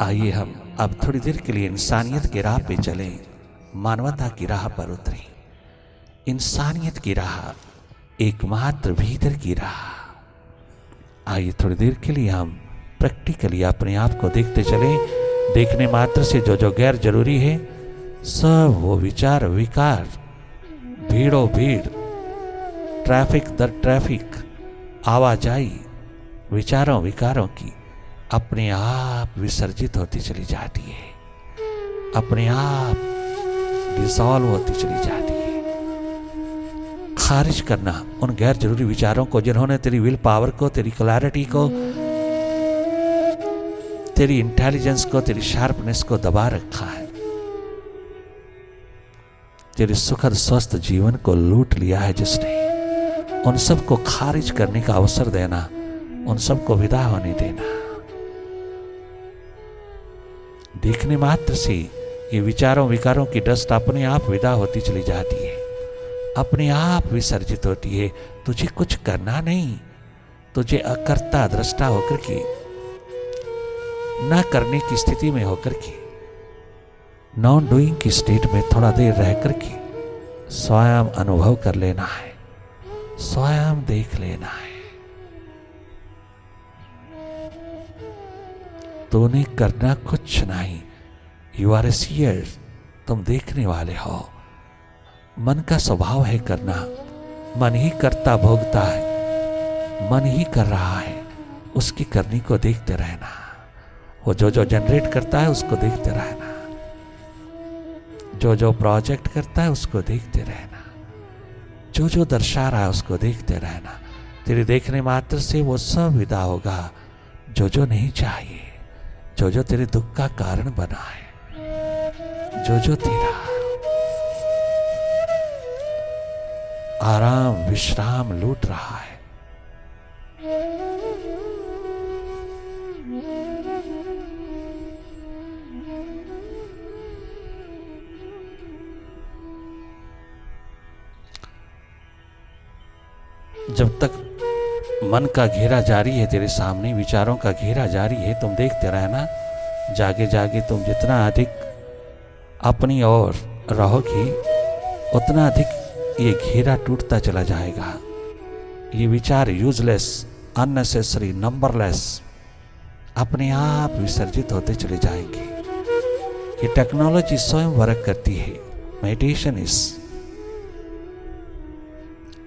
आइए हम अब थोड़ी देर के लिए इंसानियत की राह पे चलें, मानवता की राह पर उतरें। इंसानियत की राह एकमात्र भीतर की राह। आइए थोड़ी देर के लिए हम प्रैक्टिकली अपने आप को देखते चलें। देखने मात्र से जो जो गैर जरूरी है सब वो विचार विकार, भीड़ों भीड़, ट्रैफिक दर ट्रैफिक, आवाजाही विचारों विकारों की अपने आप विसर्जित होती चली जाती है, अपने आप डिसॉल्व होती चली जाती है। खारिज करना उन गैर जरूरी विचारों को जिन्होंने तेरी विल पावर को, तेरी क्लैरिटी को, तेरी इंटेलिजेंस को, तेरी शार्पनेस को दबा रखा है, तेरे सुखद स्वस्थ जीवन को लूट लिया है जिसने, उन सबको खारिज करने का अवसर देना, उन सबको विदा होने देना। देखने मात्र से ये विचारों विकारों की डस्ट अपने आप विदा होती चली जाती है, अपने आप विसर्जित होती है। तुझे कुछ करना नहीं, तुझे अकर्ता दृष्टा होकर के, न करने की स्थिति में होकर के, नॉन डूइंग की स्टेट में थोड़ा देर रह करके स्वयं अनुभव कर लेना है, स्वयं देख लेना है। तूने करना कुछ नहीं, यू आर ए सीयर, तुम देखने वाले हो। मन का स्वभाव है करना, मन ही करता भोगता है, मन ही कर रहा है, उसकी करनी को देखते रहना। वो जो जो जनरेट करता है उसको देखते रहना, जो जो प्रोजेक्ट करता है उसको देखते रहना, जो जो दर्शा रहा है उसको देखते रहना। तेरे देखने मात्र से वो सब विदा होगा जो जो नहीं चाहिए, जो जो तेरे दुख का कारण बना है, जो जो तेरा आराम विश्राम लूट रहा है। जब तक मन का घेरा जारी है तेरे सामने, विचारों का घेरा जारी है, तुम देखते रहना। जागे जागे तुम जितना अधिक अपनी ओर रहोगी उतना अधिक ये घेरा टूटता चला जाएगा। ये विचार यूजलेस, अननेसेसरी, नंबरलेस अपने आप विसर्जित होते चले जाएंगे। ये टेक्नोलॉजी स्वयं वर्क करती है। Meditation is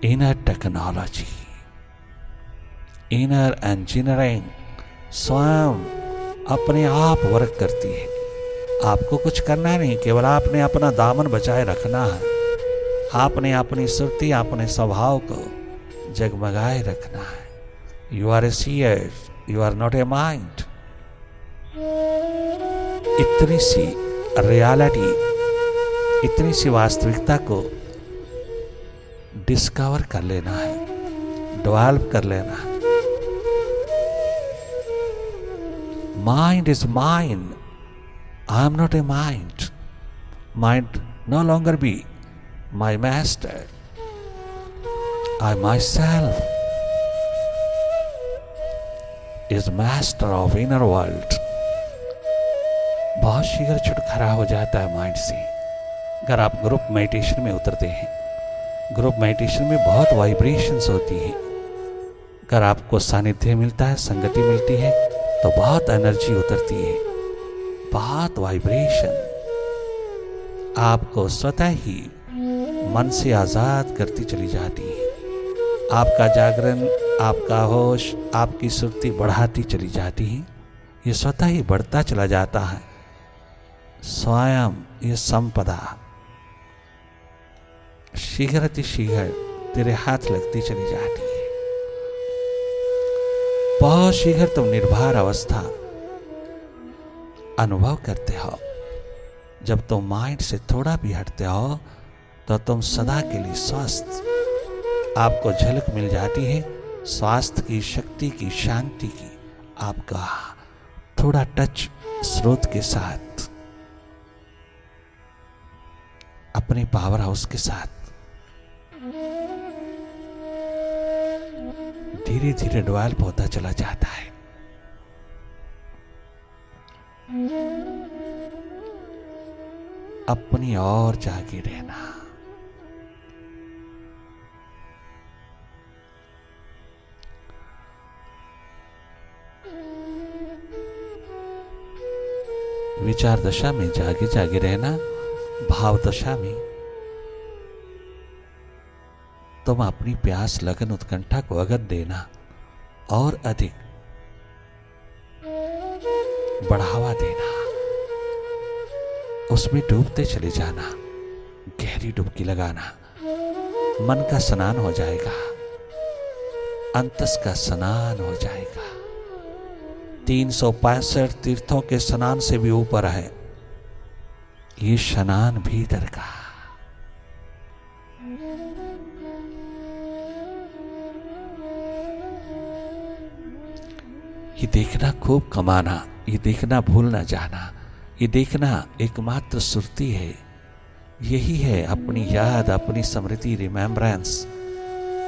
inner technology, inner engineering स्वयं अपने आप वर्क करती है। आपको कुछ करना नहीं, केवल आपने अपना दामन बचाए रखना है, आपने अपनी सुरती, अपने स्वभाव को जगमगाए रखना है। You are a seer, you are not a mind. इतनी सी रियलिटी, इतनी सी वास्तविकता को डिस्कवर कर लेना है, डेवलप कर लेना है। Mind is mine. I am not a mind. Mind no longer be my master. I myself is master of inner world. बहुत शीघ्र छुटकारा हो जाता है माइंड से अगर आप ग्रुप मेडिटेशन में उतरते हैं। ग्रुप मेडिटेशन में बहुत वाइब्रेशंस होती हैं। अगर आपको सानिध्य मिलता है, संगति मिलती है, तो बहुत एनर्जी उतरती है, बहुत वाइब्रेशन आपको स्वतः ही मन से आजाद करती चली जाती है। आपका जागरण, आपका होश, आपकी सुरती बढ़ाती चली जाती है। ये स्वतः ही बढ़ता चला जाता है। स्वयं ये संपदा शीघ्र तेरे हाथ लगती चली जाती है। बहुत शीघ्र तुम निर्भर अवस्था अनुभव करते हो। जब तुम माइंड से थोड़ा भी हटते हो तो तुम सदा के लिए स्वस्थ, आपको झलक मिल जाती है स्वास्थ्य की, शक्ति की, शांति की। आपका थोड़ा टच स्रोत के साथ, अपने पावर हाउस के साथ धीरे धीरे डेवलप होता चला जाता है। अपनी ओर जागे रहना। विचार दशा में जागे जागे रहना, भाव दशा में तुम अपनी प्यास, लगन, उत्कंठा को अगत देना और अधिक बढ़ावा देना, उसमें डूबते चले जाना, गहरी डुबकी लगाना। मन का स्नान हो जाएगा, अंतस का स्नान हो जाएगा। 365 तीर्थों के स्नान से भी ऊपर है ये स्नान भीतर का। ये देखना खूब कमाना, ये देखना भूल ना जाना, ये देखना एकमात्र सुरती है। यही है अपनी याद, अपनी स्मृति, रिमेम्बरेंस।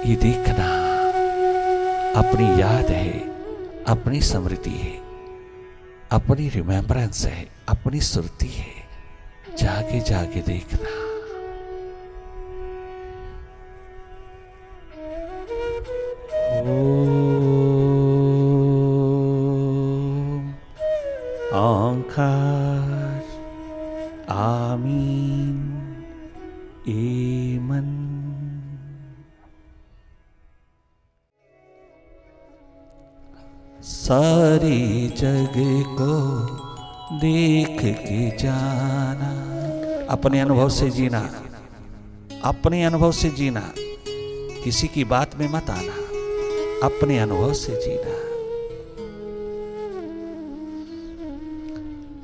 ये देखना अपनी याद है, अपनी स्मृति है, अपनी रिमेम्बरेंस है, अपनी सुरती है। जागे जागे देखना। ओंकार आमीन एमन। सारे जग को देख के जाना। अपने अनुभव से जीना, अपने अनुभव से जीना, किसी की बात में मत आना, अपने अनुभव से जीना।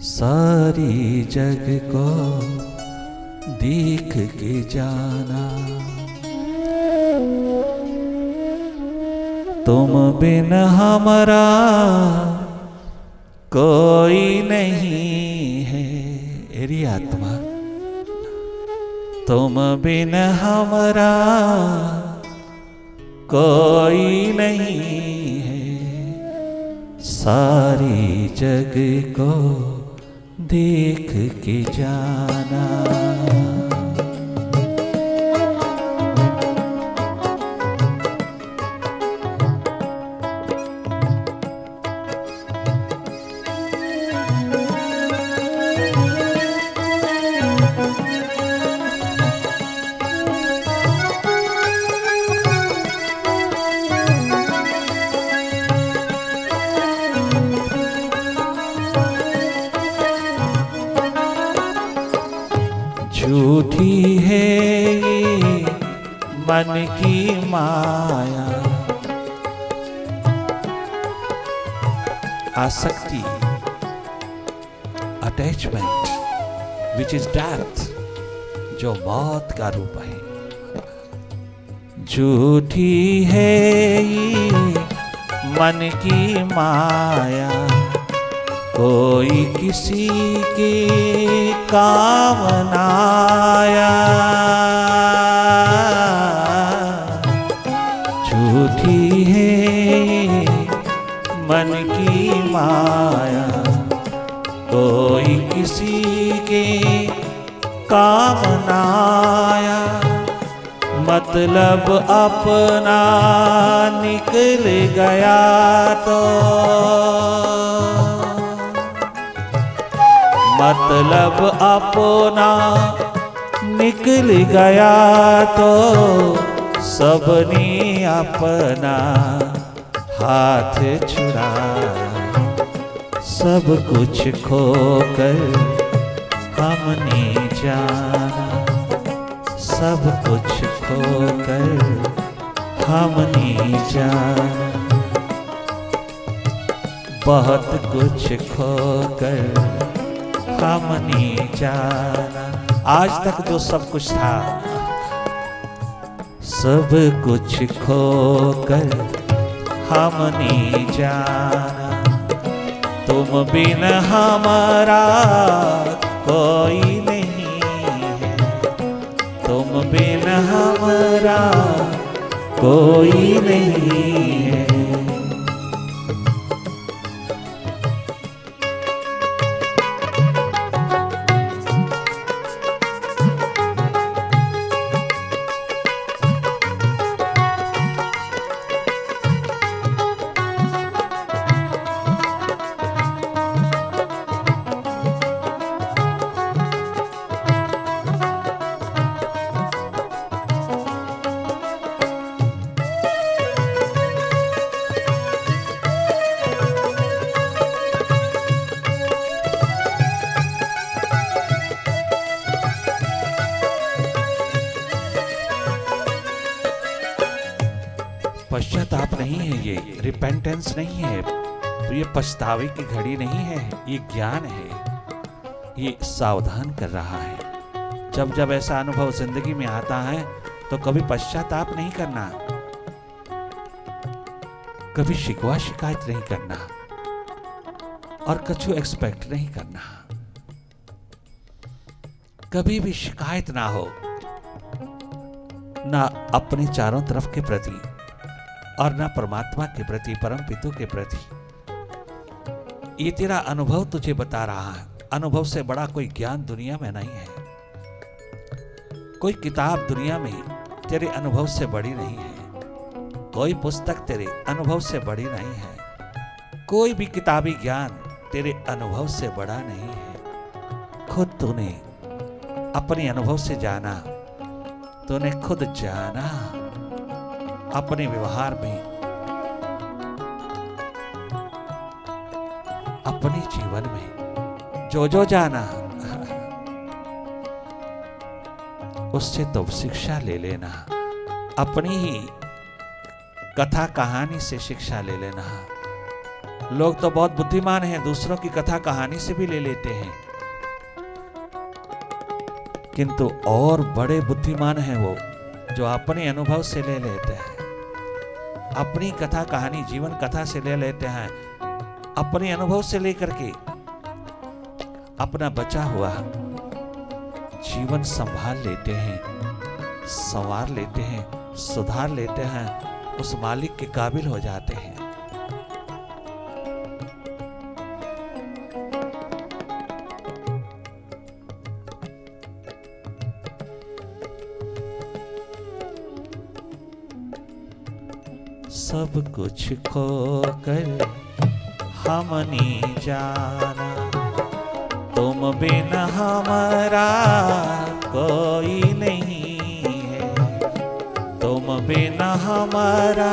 सारी जग को देख के जाना, तुम बिन हमारा कोई नहीं है। एरी आत्मा, तुम बिन हमारा कोई नहीं है। सारी जग को देख के जाना। झूठी है ये मन की माया, आसक्ति, अटैचमेंट, विच इज डेथ, जो मौत का रूप है। झूठी है ये मन की माया, कोई किसी के काम ना आया। झूठी है मन की माया, कोई किसी के काम ना आया। मतलब अपना निकल गया तो, मतलब अपना निकल गया तो, सबने अपना हाथ छुड़ाया। सब कुछ खोकर हमने जाना, सब कुछ खोकर हमने जाना। बहुत कुछ खोकर हमने जाना। आज तक जो सब कुछ था, सब कुछ खोकर हमने जाना। तुम बिन हमारा कोई नहीं है, तुम बिन हमारा कोई नहीं है। नहीं है, ये रिपेंटेंस नहीं है, तो ये पछतावे की घड़ी नहीं है, ये ज्ञान है। ये सावधान कर रहा है। जब जब ऐसा अनुभव जिंदगी में आता है तो कभी पश्चाताप नहीं करना, कभी शिकवा शिकायत नहीं करना और कछु एक्सपेक्ट नहीं करना। कभी भी शिकायत ना हो, ना अपने चारों तरफ के प्रति और ना परमात्मा के प्रति, परम पिता के प्रति। ये तेरा अनुभव तुझे बता रहा है। अनुभव से बड़ा कोई ज्ञान दुनिया में नहीं है। कोई किताब दुनिया में तेरे अनुभव से बड़ी नहीं है। कोई पुस्तक तेरे अनुभव से बड़ी नहीं है। कोई भी किताबी ज्ञान तेरे अनुभव से बड़ा नहीं है। खुद तूने अपने अनुभव से जाना, तूने खुद जाना अपने व्यवहार में, अपने जीवन में जो जो जाना उससे तो शिक्षा ले लेना। अपनी ही कथा कहानी से शिक्षा ले लेना। लोग तो बहुत बुद्धिमान हैं, दूसरों की कथा कहानी से भी ले लेते हैं, किंतु और बड़े बुद्धिमान हैं वो जो अपने अनुभव से ले लेते हैं। अपनी कथा कहानी जीवन कथा से ले लेते हैं, अपने अनुभव से लेकर के अपना बचा हुआ जीवन संभाल लेते हैं, संवार लेते हैं, सुधार लेते हैं, उस मालिक के काबिल हो जाते हैं। सब कुछ खोकर हमने जाना, तुम बिन हमारा कोई नहीं है, तुम बिन हमारा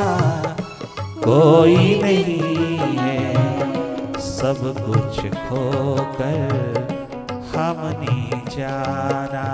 कोई नहीं है। सब कुछ खोकर हमने जाना।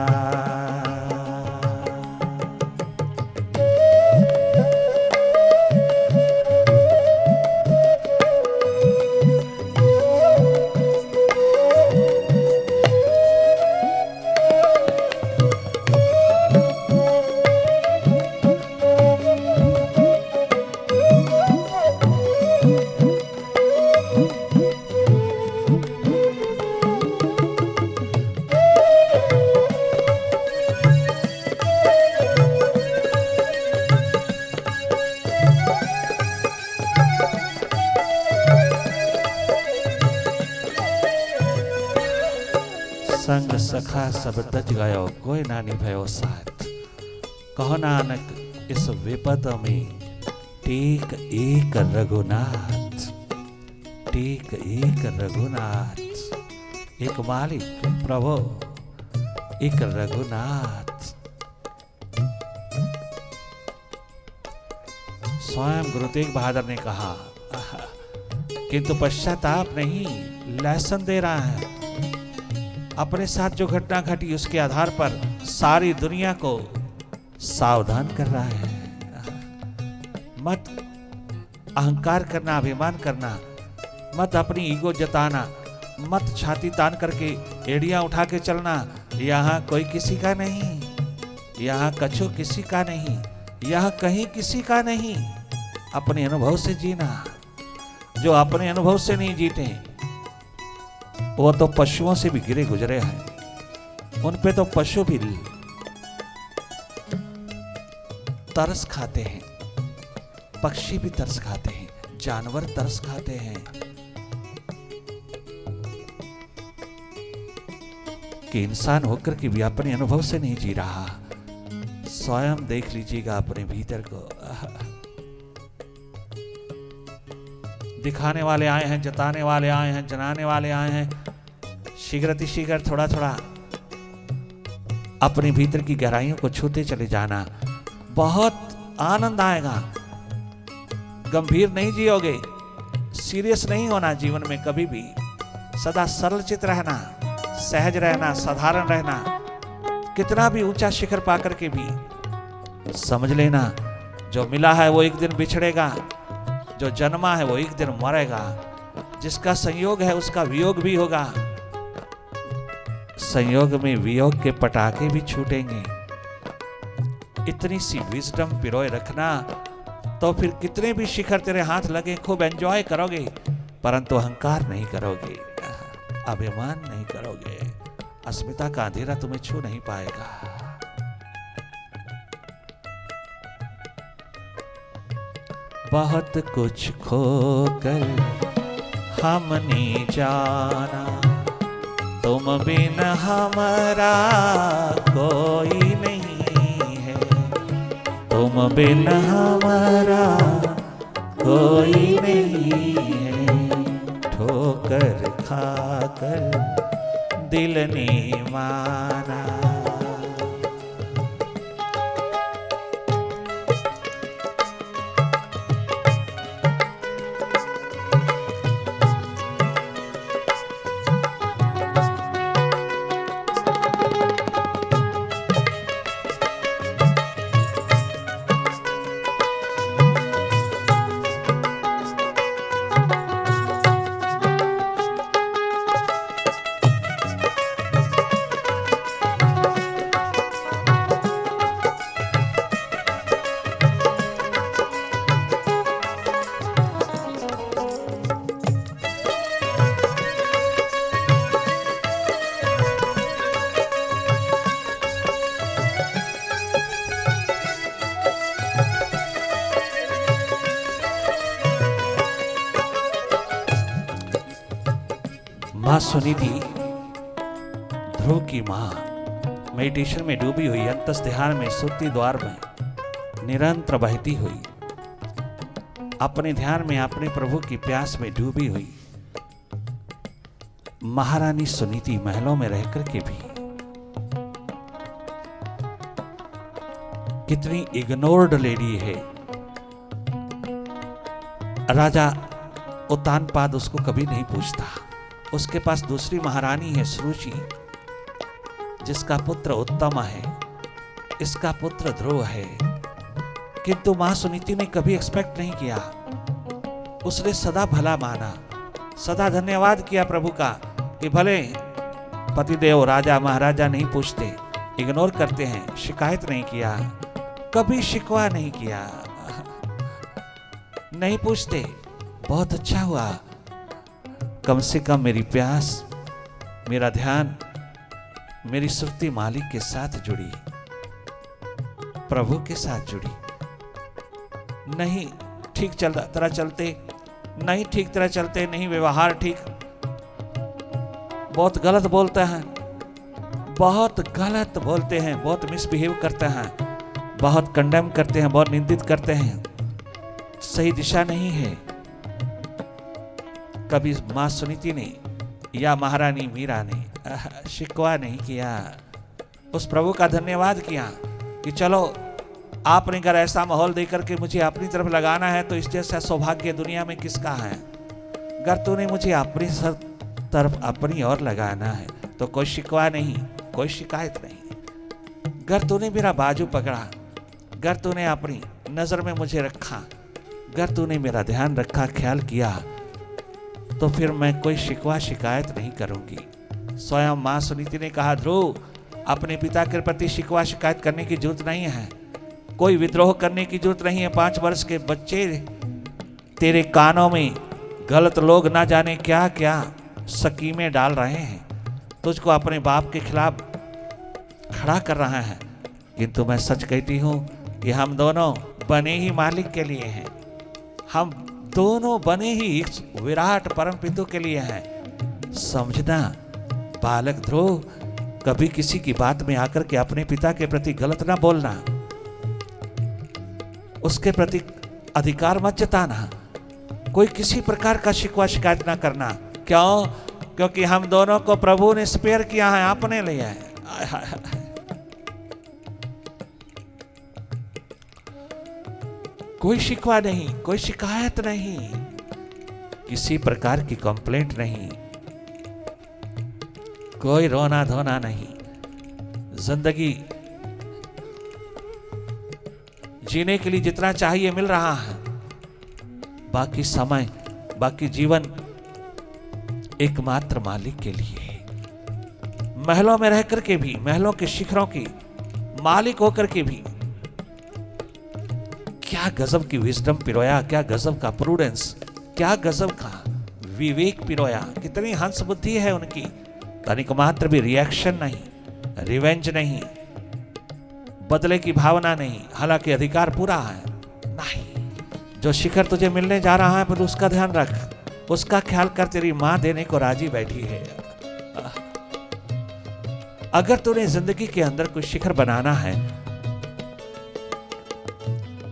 संग सखा सब तज गयो, कोई ना निभयो साथ। कहो नानक इस विपद में टेक एक रघुनाथ, टेक एक रघुनाथ। एक मालिक प्रभु, एक रघुनाथ। स्वयं गुरु तेग बहादुर ने कहा, किंतु पश्चाताप नहीं, लेसन दे रहा है। अपने साथ जो घटना घटी उसके आधार पर सारी दुनिया को सावधान कर रहा है। मत अहंकार करना, अभिमान करना, मत अपनी ईगो जताना, मत छाती तान करके एड़ियां उठा के चलना। यहाँ कोई किसी का नहीं, यहाँ कछु किसी का नहीं, यहाँ कहीं किसी का नहीं। अपने अनुभव से जीना। जो अपने अनुभव से नहीं जीते वो तो पशुओं से भी गिरे गुजरे हैं। उन पे तो पशु भी तरस खाते हैं, पक्षी भी तरस खाते हैं, जानवर तरस खाते हैं कि इंसान होकर के भी अपने अनुभव से नहीं जी रहा। स्वयं देख लीजिएगा अपने भीतर को। दिखाने वाले आए हैं, जताने वाले आए हैं, जनाने वाले आए हैं। शीघ्र थोड़ा थोड़ा अपने भीतर की गहराइयों को छूते चले जाना। बहुत आनंद आएगा। गंभीर नहीं जियोगे, सीरियस नहीं होना जीवन में कभी भी। सदा सरल चित रहना, सहज रहना, साधारण रहना। कितना भी ऊंचा शिखर पाकर के भी समझ लेना जो मिला है वो एक दिन बिछड़ेगा, जो जन्मा है वो एक दिन मरेगा, जिसका संयोग है उसका वियोग भी होगा, संयोग में वियोग के पटाखे भी छूटेंगे। इतनी सी विजडम पिरोए रखना, तो फिर कितने भी शिखर तेरे हाथ लगे खूब एंजॉय करोगे, परंतु अहंकार नहीं करोगे, अभिमान नहीं करोगे, अस्मिता का अंधेरा तुम्हें छू नहीं पाएगा। बहुत कुछ खोकर हमने जाना, तुम बिन हमारा कोई नहीं है, तुम बिन हमारा कोई नहीं है। ठोकर खाकर दिल ने माना। मां सुनिधि, ध्रुव की मां, मेडिटेशन में डूबी हुई, अंतस ध्यान में, सुरती द्वार में निरंतर बहती हुई, अपने ध्यान में अपने प्रभु की प्यास में डूबी हुई महारानी सुनीति महलों में रहकर के भी कितनी इग्नोर्ड लेडी है। राजा उत्तानपाद उसको कभी नहीं पूछता। उसके पास दूसरी महारानी है सुरुचि, जिसका पुत्र उत्तम है, इसका पुत्र ध्रुव है, किंतु मां सुनीति ने कभी एक्सपेक्ट नहीं किया। उसने सदा भला माना, सदा धन्यवाद किया प्रभु का कि भले पतिदेव राजा महाराजा नहीं पूछते, इग्नोर करते हैं, शिकायत नहीं किया, कभी शिकवा नहीं किया, नहीं पूछते, बहुत अच्छा हुआ, कम से कम मेरी प्यास, मेरा ध्यान मेरी सुरती मालिक के साथ जुड़ी, प्रभु के साथ जुड़ी। नहीं ठीक तरह चलते, नहीं ठीक तरह चलते, नहीं व्यवहार ठीक, बहुत गलत बोलते हैं, बहुत गलत बोलते हैं, बहुत मिसबिहेव करते हैं, बहुत कंडेम करते हैं, बहुत निंदित करते हैं, सही दिशा नहीं है। कभी मां सुनीति ने या महारानी मीरा ने शिकवा नहीं किया, उस प्रभु का धन्यवाद किया कि चलो आपने अगर ऐसा माहौल देकर के मुझे अपनी तरफ लगाना है तो इस जैसा सौभाग्य दुनिया में किसका है। अगर तूने मुझे अपनी तरफ अपनी ओर लगाना है तो कोई शिकवा नहीं, कोई शिकायत नहीं। अगर तूने मेरा बाजू पकड़ा, अगर तूने अपनी नजर में मुझे रखा, अगर तूने मेरा ध्यान रखा, ख्याल किया, तो फिर मैं कोई शिकवा शिकायत नहीं करूंगी। स्वयं मां सुनीति ने कहा, ध्रुव अपने पिता के प्रति शिकवा शिकायत करने की जरूरत नहीं है, कोई विद्रोह करने की जरूरत नहीं है। 5 वर्ष के बच्चे तेरे कानों में गलत लोग ना जाने क्या क्या स्कीमें डाल रहे हैं, तुझको अपने बाप के खिलाफ खड़ा कर रहा है। किंतु मैं सच कहती हूँ कि हम दोनों बने ही मालिक के लिए हैं, हम दोनों बने ही विराट परम पितु के लिए हैं। समझना बालक ध्रुव, कभी किसी की बात में आकर के अपने पिता के प्रति गलत ना बोलना, उसके प्रति अधिकार मत जताना, कोई किसी प्रकार का शिकवा शिकायत ना करना। क्यों? क्योंकि हम दोनों को प्रभु ने स्पेयर किया है, अपने लिए है। कोई शिकवा नहीं, कोई शिकायत नहीं, किसी प्रकार की कंप्लेंट नहीं, कोई रोना धोना नहीं। जिंदगी जीने के लिए जितना चाहिए मिल रहा है, बाकी समय, बाकी जीवन एकमात्र मालिक के लिए। महलों में रह करके भी, महलों के शिखरों की मालिक होकर के भी क्या गजब की विजडम पिरोया, क्या गजब का प्रूडेंस, क्या गजब का विवेक पिरोया। कितनी हंस बुद्धि है उनकी, तनिक मात्र भी रिएक्शन नहीं, रिवेंज नहीं, बदले की भावना नहीं। हालांकि अधिकार पूरा है, नहीं, जो शिखर तुझे मिलने जा रहा है पर उसका ध्यान रख, उसका ख्याल कर, तेरी मां देने को राजी बैठी है। अगर तूने जिंदगी के अंदर कोई शिखर बनाना है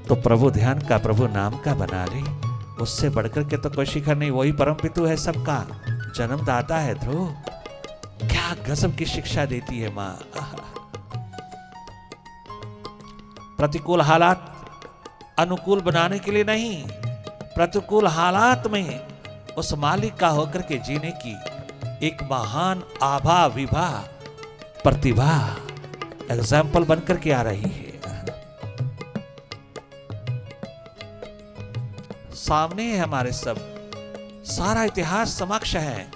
तो प्रभु ध्यान का, प्रभु नाम का बना ले। उससे बढ़कर के तो कोई शिखर नहीं, वही परम पितु है, सबका जन्मदाता है। ध्रुव, क्या गजब की शिक्षा देती है मां। प्रतिकूल हालात अनुकूल बनाने के लिए नहीं, प्रतिकूल हालात में उस मालिक का होकर के जीने की एक महान आभा विभा प्रतिभा एग्जाम्पल बनकर के आ रही है। सामने है हमारे सब, सारा इतिहास समक्ष है।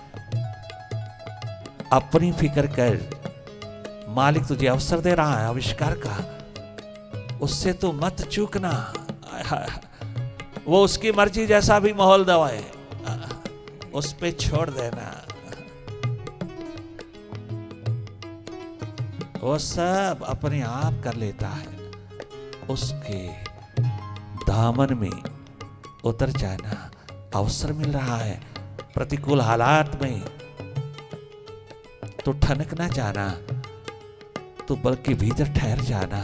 अपनी फिक्र कर, मालिक तुझे अवसर दे रहा है आविष्कार का, उससे तो मत चूकना। वो उसकी मर्जी जैसा भी माहौल दवाए, उस पे छोड़ देना। वो सब अपने आप कर लेता है, उसके दामन में उतर जाना। अवसर मिल रहा है, प्रतिकूल हालात में तो ठनक ना जाना, तो बल्कि भीतर ठहर जाना।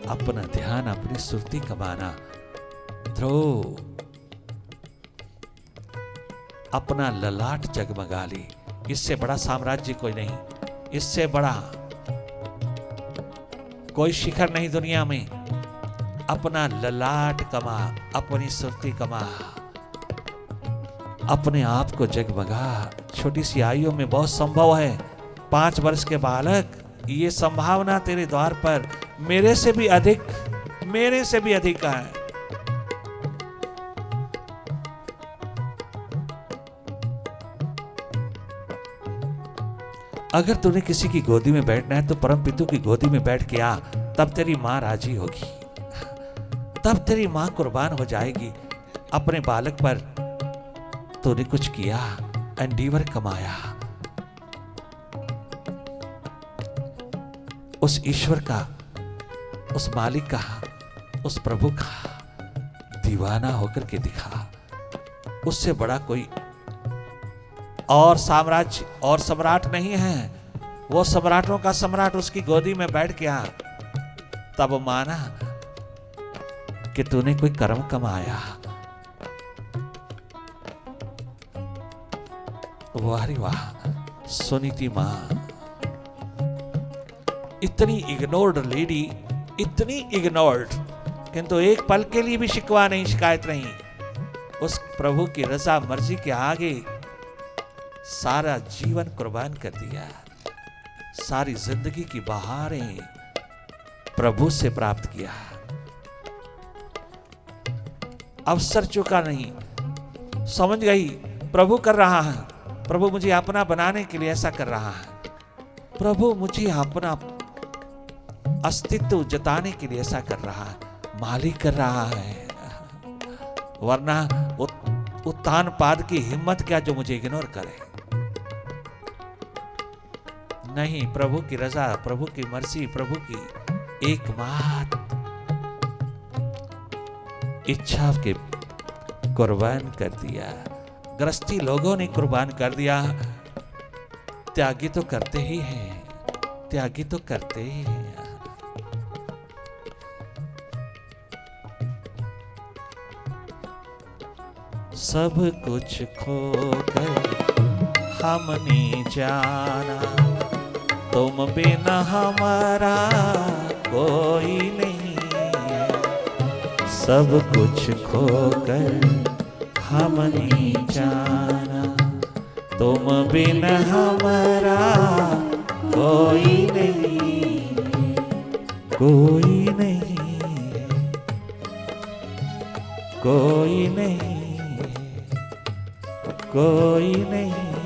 अपना ध्यान, अपनी सुरती कमाना। ध्रुव, अपना ललाट जगमगा ली। इससे बड़ा साम्राज्य कोई नहीं, इससे बड़ा कोई शिखर नहीं दुनिया में। अपना ललाट कमा, अपनी सुरती कमा, अपने आप को जगमगा। छोटी सी आयु में बहुत संभव है। 5 वर्ष के बालक, ये संभावना तेरे द्वार पर मेरे से भी अधिक है। अगर तूने किसी की गोदी में बैठना है तो परम पितु की गोदी में बैठ के आ, तब तेरी मां राजी होगी, तब तेरी मां कुर्बान हो जाएगी। अपने बालक पर तूने कुछ किया, एंडीवर कमाया, उस ईश्वर का, उस मालिक का, उस प्रभु का दीवाना होकर के दिखा। उससे बड़ा कोई और साम्राज्य और सम्राट नहीं है। वो सम्राटों का सम्राट उसकी गोदी में बैठ गया, तब माना कि तूने कोई कर्म कमाया। वाह रे वाह, सुनीति मां, इतनी इग्नोर्ड लेडी, इतनी इग्नोर्ड, किंतु एक पल के लिए भी शिकवा नहीं, शिकायत नहीं। उस प्रभु की रजा मर्जी के आगे सारा जीवन कुर्बान कर दिया। सारी जिंदगी की बहारें प्रभु से प्राप्त किया। अवसर चूका नहीं, समझ गई प्रभु कर रहा है, प्रभु मुझे अपना बनाने के लिए ऐसा कर रहा है, प्रभु मुझे अपना अस्तित्व जताने के लिए ऐसा कर रहा है, मालिक कर रहा है। वरना उत्थान पाद की हिम्मत क्या जो मुझे इग्नोर करे। नहीं, प्रभु की रजा, प्रभु की मर्जी, प्रभु की एकमात्र इच्छा के कुर्बान कर दिया। गृहस्थी लोगों ने कुर्बान कर दिया। त्यागी तो करते ही हैं, त्यागी तो करते ही हैं। सब कुछ खोकर हमने जाना, तुम बिना हमारा कोई नहीं है। सब कुछ खोकर हमने जाना, तुम बिन हमारा कोई नहीं, कोई नहीं, कोई नहीं, कोई नहीं।